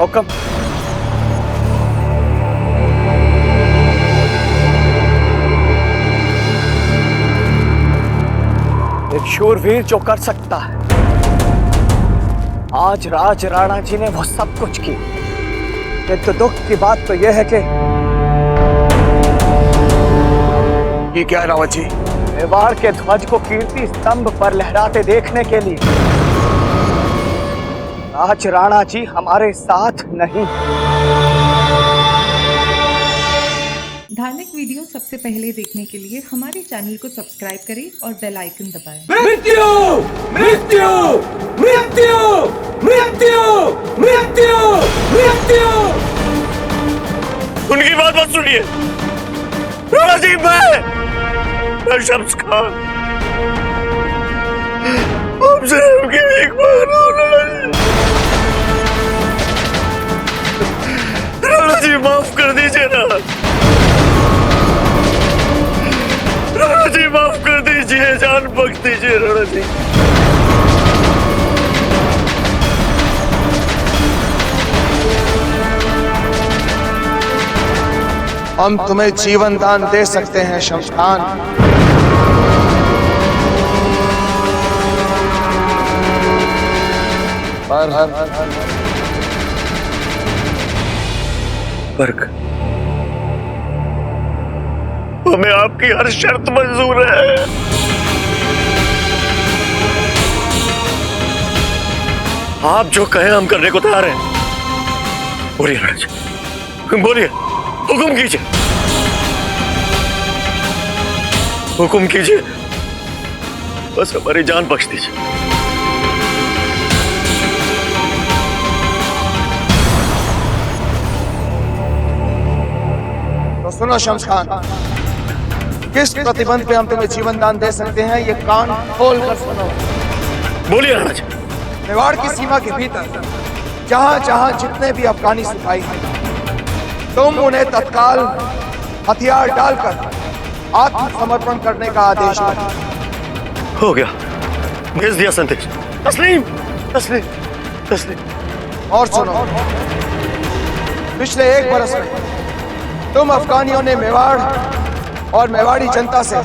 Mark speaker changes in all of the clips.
Speaker 1: हुक्म। एक शूरवीर जो कर सकता है, आज राज राणा जी ने वो सब कुछ की। किंतु दुख की बात तो यह है कि
Speaker 2: ये क्या है रावत जी?
Speaker 1: मेवाड़ के ध्वज को कीर्ति स्तंभ पर लहराते देखने के लिए राज राणा जी हमारे साथ नहीं।
Speaker 3: धार्मिक वीडियो सबसे पहले देखने के लिए हमारे चैनल को सब्सक्राइब करें और बेल आइकन दबाएं।
Speaker 4: मृत्यु मृत्यु मृत्यु मृत्यु मृत्यु मृत्यु।
Speaker 2: उनकी बात मत सुनिए राणा जी। मैं शम्स खान आपसे उनकी एक बार राणा जी माफ कर दीजिए ना। राणा जी माफ कर दीजिए, जान बख्श दीजिए राणा जी।
Speaker 5: हम तुम्हें जीवन दान दे सकते हैं शम्स खान, पर
Speaker 2: हमें आपकी हर शर्त मंजूर है। आप जो कहें हम करने को तैयार हैं। बोलिए राणा जी, बोलिए, हुक्म कीजिए, हुक्म कीजिए, बस हमारी जान बख्श दीजिए।
Speaker 5: तो सुनो शम्स खान, किस प्रतिबंध पे हम तुम्हें जीवन दान दे सकते हैं ये कान खोल कर सुनो।
Speaker 2: बोलिए राणा जी।
Speaker 5: मेवाड़ की सीमा के भीतर जहां जहां जितने भी अफगानी सिपाही हैं, तुम उन्हें तत्काल हथियार डालकर आत्मसमर्पण करने का आदेश दो।
Speaker 2: हो गया, भेज दिया संदेश। तस्लीम तस्लीम तस्लीम।
Speaker 5: और सुनो, पिछले 1 बरस में तुम अफगानियों ने मेवाड़ और मेवाड़ी जनता से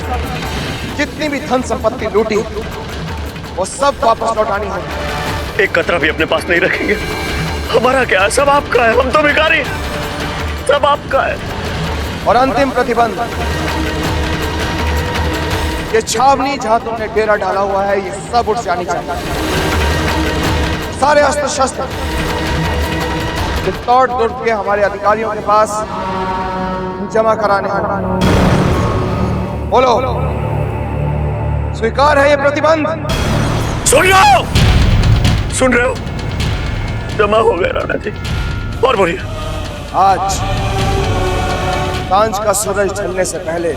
Speaker 5: जितनी भी धन संपत्ति लूटी वो सब वापस लौटानी होगी।
Speaker 2: एक कतरा भी अपने पास नहीं रखेंगे। हमारा क्या है, सब आपका है, हम तो भिखारी हैं, सब आपका है।
Speaker 5: और अंतिम प्रतिबंध, ये छावनी जहां तुमने डेरा डाला हुआ है ये सब उठ जानी चाहिए। सारे अस्त्र शस्त्र चित्तौड़ दुर्ग के हमारे अधिकारियों के पास जमा कराने होंगे। बोलो, स्वीकार है ये प्रतिबंध?
Speaker 2: सुन रहे हो, सुन रहे हो? जमा हो गए राणा जी। और बोलिए।
Speaker 5: आज सांझ का सूरज ढलने से पहले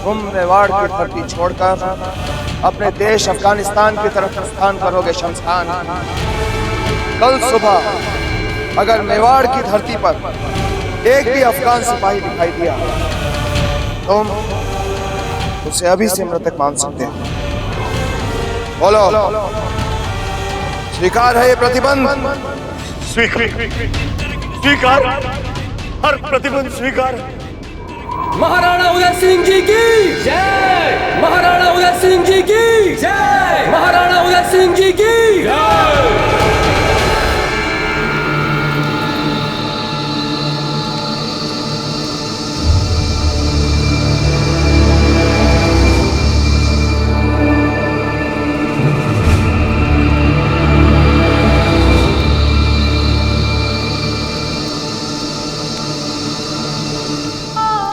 Speaker 5: तुम मेवाड़ की धरती छोड़कर अपने देश अफगानिस्तान की तरफ प्रस्थान करोगे शम्स खान। कल सुबह अगर मेवाड़ की धरती पर एक भी अफगान सिपाही दिखाई दिया, तुम उसे अभी से मृतक मान सकते हो। बोलो, स्वीकार है ये प्रतिबंध?
Speaker 2: स्वीकार, हर प्रतिबंध स्वीकार।
Speaker 4: महाराणा उदय सिंह जी की जय। महाराणा उदय सिंह जी की जय। महाराणा उदय सिंह जी की जय।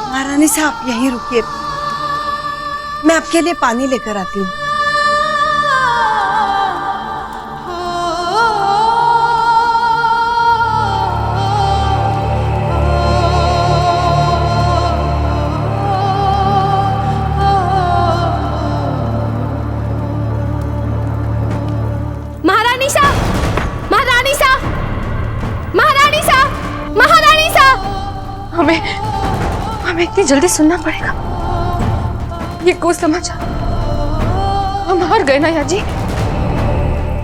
Speaker 6: महारानी साहब यहीं रुकिए, मैं आपके लिए पानी लेकर आती हूँ।
Speaker 7: महारानी साहब, महारानी साहब, महारानी साहब, महारानी साहब, हमें इतनी जल्दी सुनना पड़ेगा। ये को समाचार, हम हार गए ना याजी,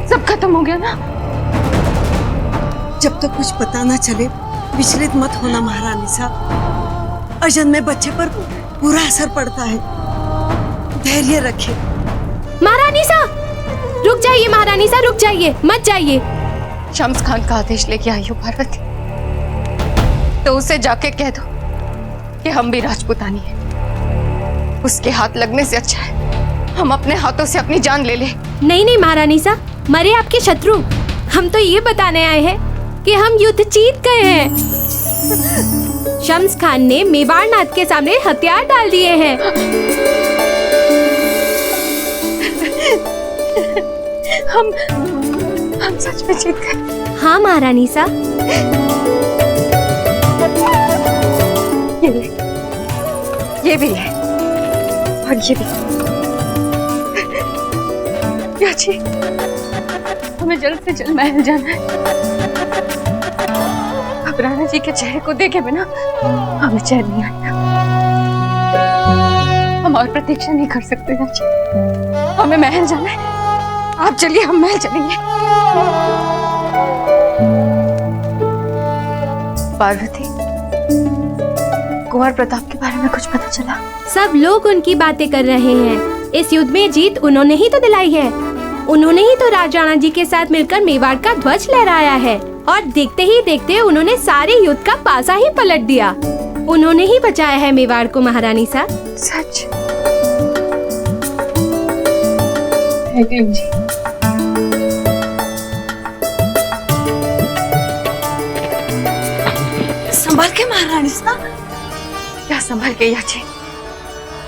Speaker 7: सब खत्म हो गया ना।
Speaker 6: जब तक कुछ पता ना चले विचलित मत होना महारानी साहब। अजन्मे बच्चे पर बुरा असर पड़ता है, धैर्य रखें।
Speaker 7: महारानी सा, रुक जाइए महारानी सा, रुक जाइए, मत जाइए। शम्स खान का आदेश लेके आई हूँ पार्वती, तो उसे जाके कह दो कि हम भी राजपूतानी हैं। उसके हाथ लगने से अच्छा है हम अपने हाथों से अपनी जान ले ले। नहीं नहीं महारानी सा, मरे आपके शत्रु, हम तो ये बताने आए हैं कि हम युद्ध जीत गए हैं। शम्स खान ने मेवाड़ नाथ के सामने हथियार डाल दिए हैं। हम सच में जीत गए। हाँ महारानी सा। ये भी है और ये भी। याची, हमें जल्द से जल्द महल जाना है। अब राणा जी के चेहरे को देखे बिना हमें चैन नहीं आएगा। हम और प्रतीक्षा नहीं कर सकते याची, हमें महल जाना है। आप चलिए, हम महल चलेंगे। पार्वती, कुंवर प्रताप के बारे में कुछ पता चला? सब लोग उनकी बातें कर रहे हैं। इस युद्ध में जीत उन्होंने ही तो दिलाई है। उन्होंने ही तो राजा राणा जी के साथ मिलकर मेवाड़ का ध्वज लहराया है और देखते ही देखते उन्होंने सारे युद्ध का पासा ही पलट दिया। उन्होंने ही बचाया है मेवाड़ को महारानी सा। सच जी।
Speaker 6: संभाल के महारानी साहब।
Speaker 7: क्या संभाल के याची,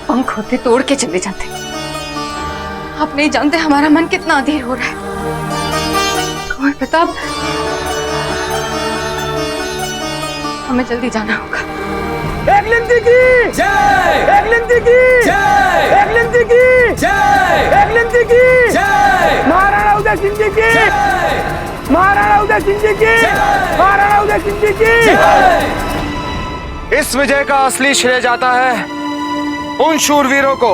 Speaker 7: पंख होते तोड़ के चले जाते। आप नहीं जानते हमारा मन कितना अधीर हो रहा है। कुंवर प्रताप, हमें जल्दी जाना होगा।
Speaker 5: एकलिंदी की जय, एकलिंदी की जय, एकलिंदी की जय, एकलिंदी की जय, महाराणा उदय सिंह जी की जय, महाराणा उदय सिंह जी की जय, महाराणा उदय सिंह जी की जय। इस विजय का असली श्रेय जाता है उन शूरवीरों को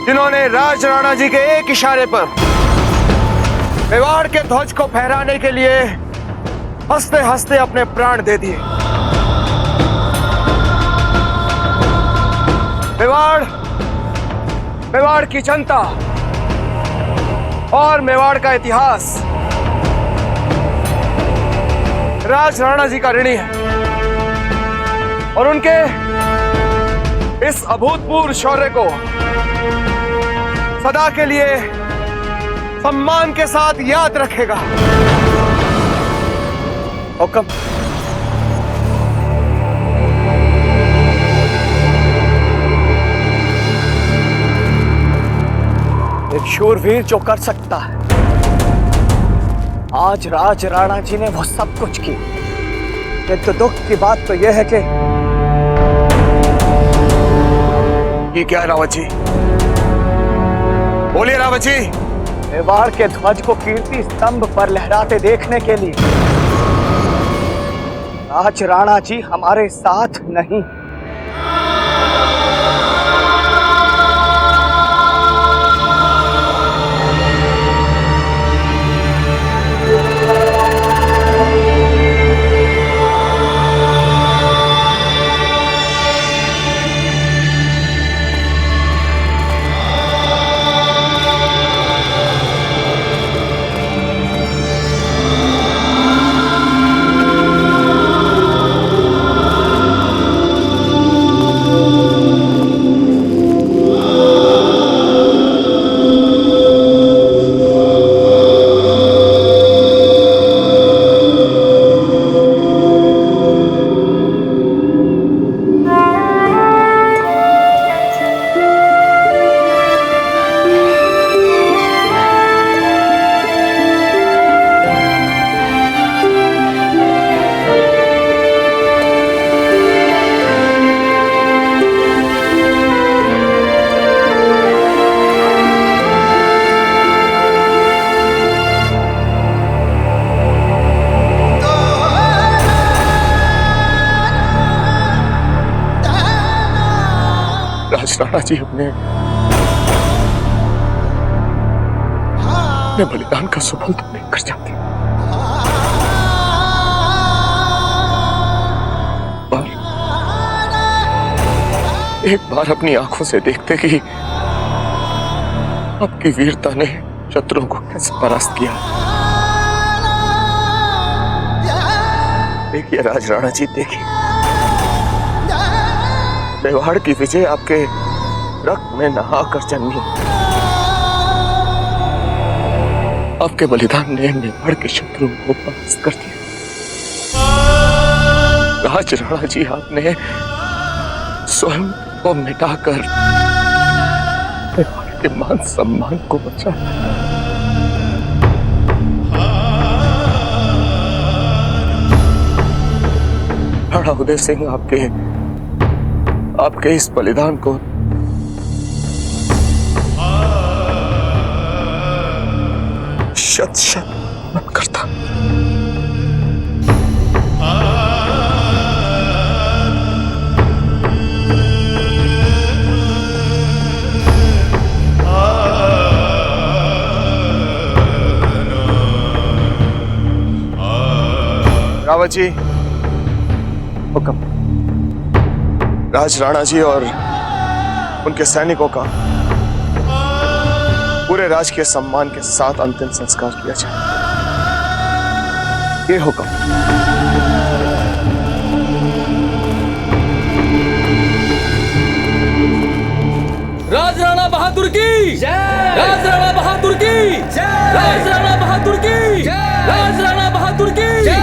Speaker 5: जिन्होंने राज राणा जी के एक इशारे पर मेवाड़ के ध्वज को फहराने के लिए हंसते हंसते अपने प्राण दे दिए। मेवाड़ की जनता और मेवाड़ का इतिहास राज राणा जी का ऋणी है और उनके इस अभूतपूर्व शौर्य को सदा के लिए सम्मान के साथ याद रखेगा। हुक्म।
Speaker 1: एक शूरवीर जो कर सकता है, आज राज राणा जी ने वो सब कुछ की। किंतु दुख की बात तो यह है कि
Speaker 5: ये क्या है रावत जी? बोलिए रावत जी।
Speaker 1: मेवाड़ के ध्वज को कीर्ति स्तंभ पर लहराते देखने के लिए राज राणा जी हमारे साथ नहीं।
Speaker 2: राणा जी अपने बलिदान का सफल तो नहीं कर जाते। एक बार अपनी आंखों से देखते कि आपकी वीरता ने शत्रुओं को कैसे परास्त किया। देखिए राज राणा जी, देखिए मेवाड़ की विजय आपके रक्त में नहाकर जन्मी। आपके बलिदान ने मेवाड़ के शत्रुओं को परास्त कर दिया। राज राणा जी, आपने स्वयं को मिटाकर मेवाड़ के मान सम्मान को बचाया। राणा उदय सिंह, आपके इस बलिदान को शत शत नमन करता।
Speaker 5: रावत जी,
Speaker 2: हुक्म।
Speaker 5: राज राणा जी और उनके सैनिकों का पूरे राजकीय सम्मान के साथ अंतिम संस्कार किया जाए।
Speaker 2: ये हुक्म।
Speaker 4: राज राणा बहादुर की जय, राज राणा बहादुर की जय, राज राणा बहादुर की जय, राज राणा बहादुर की जय।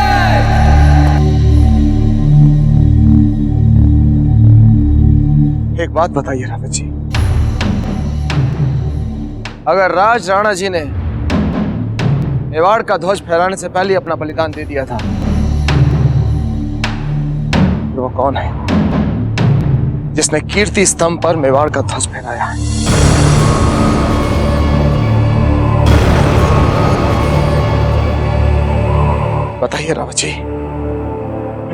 Speaker 5: एक बात बताइए रावत जी, अगर राज राणा जी ने मेवाड़ का ध्वज फहराने से पहले अपना बलिदान दे दिया था, तो वो कौन है जिसने कीर्ति स्तंभ पर मेवाड़ का ध्वज फहराया है? बताइए रावत जी,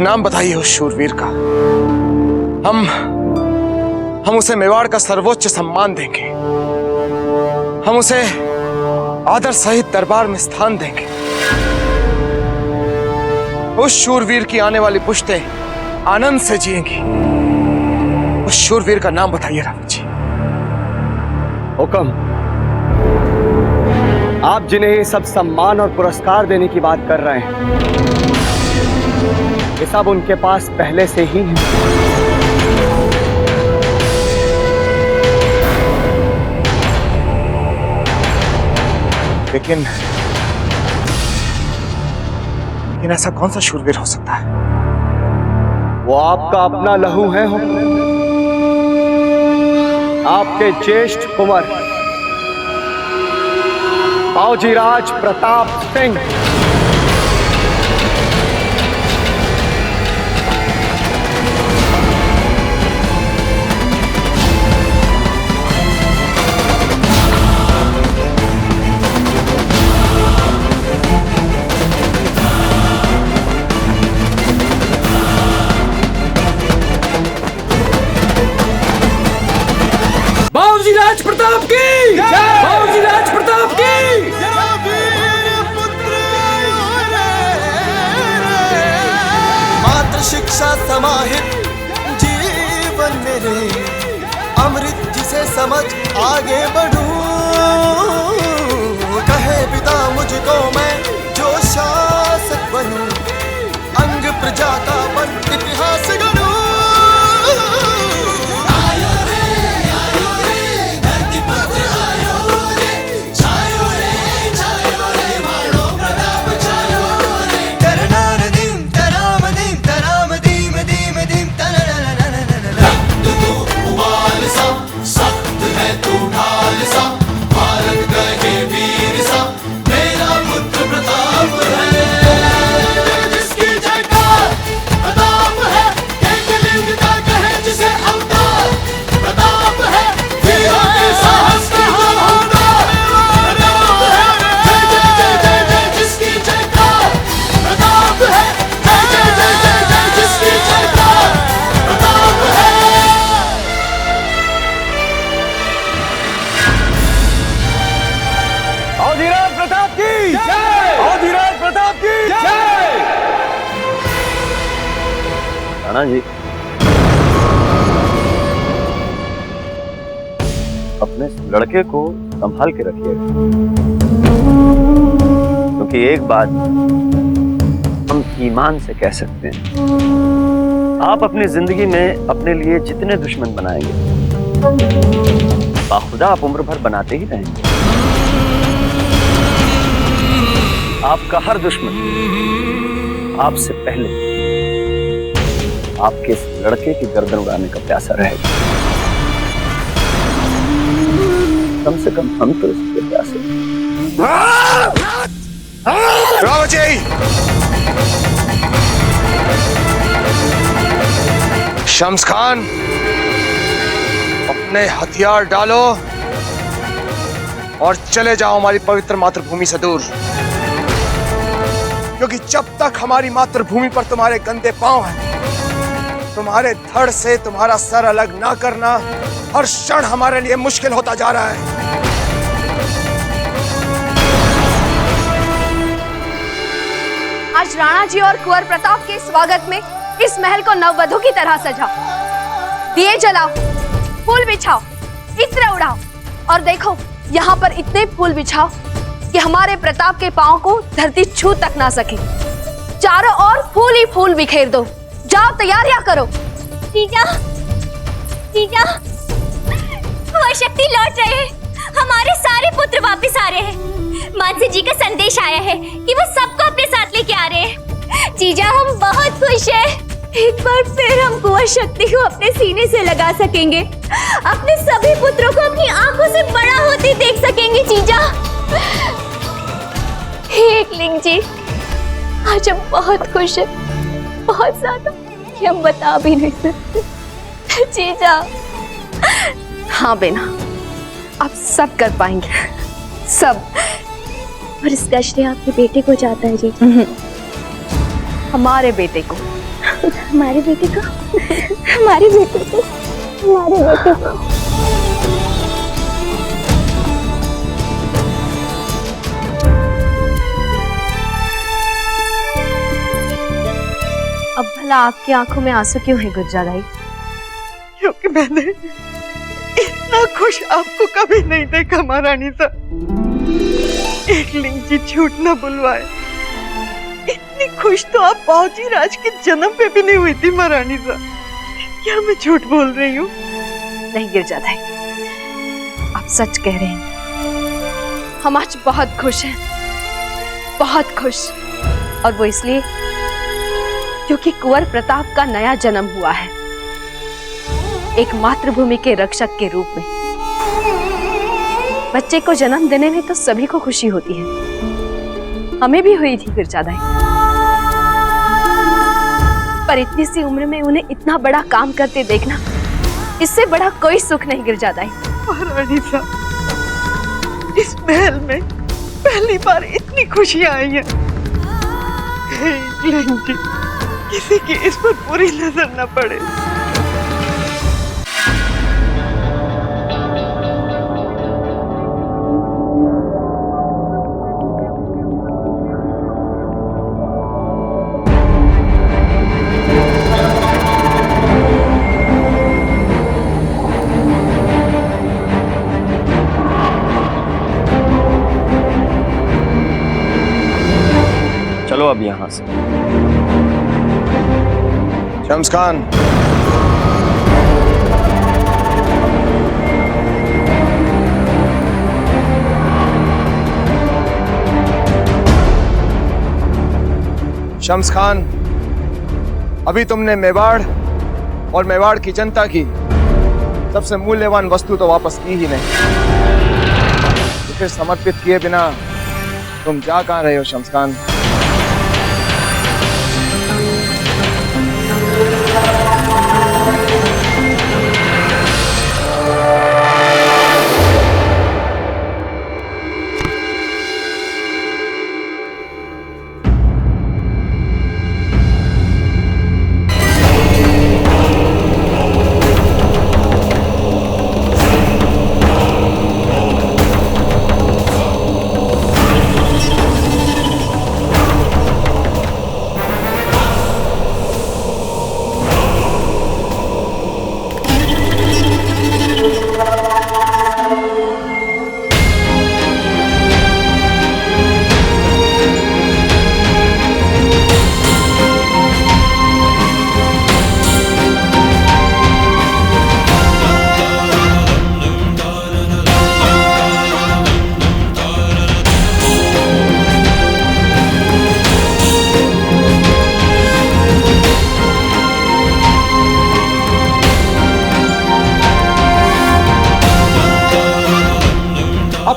Speaker 5: नाम बताइए उस शूरवीर का। हम उसे मेवाड़ का सर्वोच्च सम्मान देंगे। हम उसे आदर सहित दरबार में स्थान देंगे। उस शूरवीर की आने वाली पुश्तें आनंद से जिएंगी। उस शूरवीर का नाम बताइए रावत जी।
Speaker 1: हुक्म। आप जिन्हें ये सब सम्मान और पुरस्कार देने की बात कर रहे हैं, ये सब उनके पास पहले से ही है।
Speaker 5: लेकिन ऐसा कौन सा शूरवीर हो सकता है?
Speaker 1: वो आपका अपना लहू है। आपके ज्येष्ठ कुंवर बावजीराज प्रताप सिंह।
Speaker 4: बावजीराज प्रताप की जय, बावजीराज प्रताप की।
Speaker 8: मात्र शिक्षा समाहित जीवन मेरे, अमृत जिसे समझ आगे बढ़ूं। कहे पिता मुझको मैं जो शासक बनूं, अंग प्रजा का बन इतिहास गढ़ूं।
Speaker 1: राणा जी,
Speaker 2: अपने लड़के को संभाल के रखिएगा, क्योंकि एक बात हम ईमान से कह सकते हैं, आप अपनी जिंदगी में अपने लिए जितने दुश्मन बनाएंगे, बाखुदा आप उम्र भर बनाते ही रहेंगे। आपका हर दुश्मन आपसे पहले आपके इस लड़के की गर्दन उड़ाने का प्यासा रहेगा। कम से कम हम तो इसके प्यासे।
Speaker 5: राव जी, शम्स खान, अपने हथियार डालो और चले जाओ हमारी पवित्र मातृभूमि से दूर, क्योंकि जब तक हमारी मातृभूमि पर तुम्हारे गंदे पांव हैं, तुम्हारे धड़ से तुम्हारा सर अलग ना करना हर क्षण हमारे लिए मुश्किल होता जा रहा है।
Speaker 7: आज राणा जी और कुंवर प्रताप के स्वागत में इस महल को नववधु की तरह सजाओ, दिए जलाओ, फूल बिछाओ, इत्र उड़ाओ और देखो यहाँ पर इतने फूल बिछाओ कि हमारे प्रताप के पांव को धरती छू तक ना सके। चारों ओर फूल ही फूल बिखेर दो। जाओ, तैयारियां करो।
Speaker 9: जीजा, जीजा, वो शक्ति लौट रहे हैं, हमारे सारे पुत्र वापस आ रहे हैं। मानसी जी का संदेश आया है कि वो सबको अपने साथ लेके आ रहे हैं। जीजा, हम बहुत खुश हैं। एक बार फिर हम कुंवर शक्ति को अपने सीने से लगा सकेंगे, अपने सभी पुत्रों को अपनी आंखों से बड़ा होते देख सकेंगे। जीजा, एकलिंग जी, आज हम बहुत खुश हैं, बहुत ज्यादा, कि हम बता भी नहीं सकते। जीजा।
Speaker 7: हाँ बेना, आप सब कर पाएंगे, सब।
Speaker 9: और इसका श्रेय आपके बेटे को जाता है जीजा।
Speaker 7: हमारे बेटे को।
Speaker 9: हमारे बेटे को, हमारे बेटे को, हमारे बेटे को।
Speaker 7: अब भला आपकी आंखों में आंसू क्यों है गुज्जादाई?
Speaker 1: क्योंकि मैंने इतना खुश आपको कभी नहीं देखा महारानी साहब। एकलिंग जी झूठ न बुलवाए, इतनी खुश तो आप बाबूजी राज के जन्म पे भी नहीं हुई थी महारानी साहब। क्या मैं झूठ बोल रही हूँ?
Speaker 7: नहीं गिरजादाई, आप सच कह रहे हैं। हम आज बहुत खुश हैं, बहुत खुश। और वो इसलिए क्योंकि कुंवर प्रताप का नया जन्म हुआ है, एक मातृभूमि के रक्षक के रूप में। बच्चे को जन्म देने में तो सभी को खुशी होती है, हमें भी हुई थी गिरजादाई। पर इतनी सी उम्र में उन्हें इतना बड़ा काम करते देखना, इससे बड़ा कोई सुख नहीं गिरजादाई।
Speaker 1: महारानी साहब, इस महल में पहली बार इतनी खुशियां आई हैं। एकलिंग जी, किसी की इस पर बुरी नजर न पड़े।
Speaker 2: चलो अब यहाँ से।
Speaker 5: शम्स खान, शम्स खान, अभी तुमने मेवाड़ और मेवाड़ की जनता की सबसे मूल्यवान वस्तु तो वापस की ही नहीं। इसे समर्पित किए बिना तुम जा कहां रहे हो शम्स खान?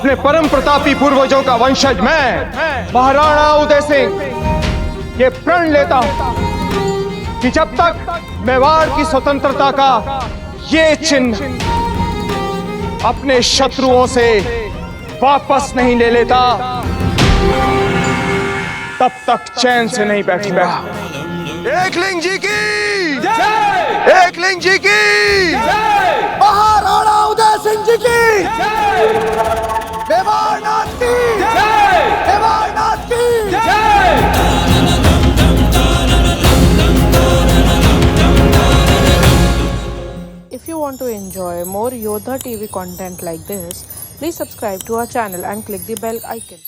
Speaker 5: अपने परम प्रतापी पूर्वजों का वंशज मैं महाराणा उदय सिंह ये प्रण लेता हूं कि जब तक मेवाड़ की स्वतंत्रता का ये चिन्ह अपने शत्रुओं से वापस नहीं ले लेता, तब तक चैन से नहीं बैठूंगा। एकलिंग जी की जय! एकलिंग जी की जय! महाराणा उदय सिंह जी की जय! मेवाड़ नाथ की जय! मेवाड़ नाथ की जय!
Speaker 10: If you want to enjoy more Yodha TV content like this, please subscribe to our channel and click the bell icon.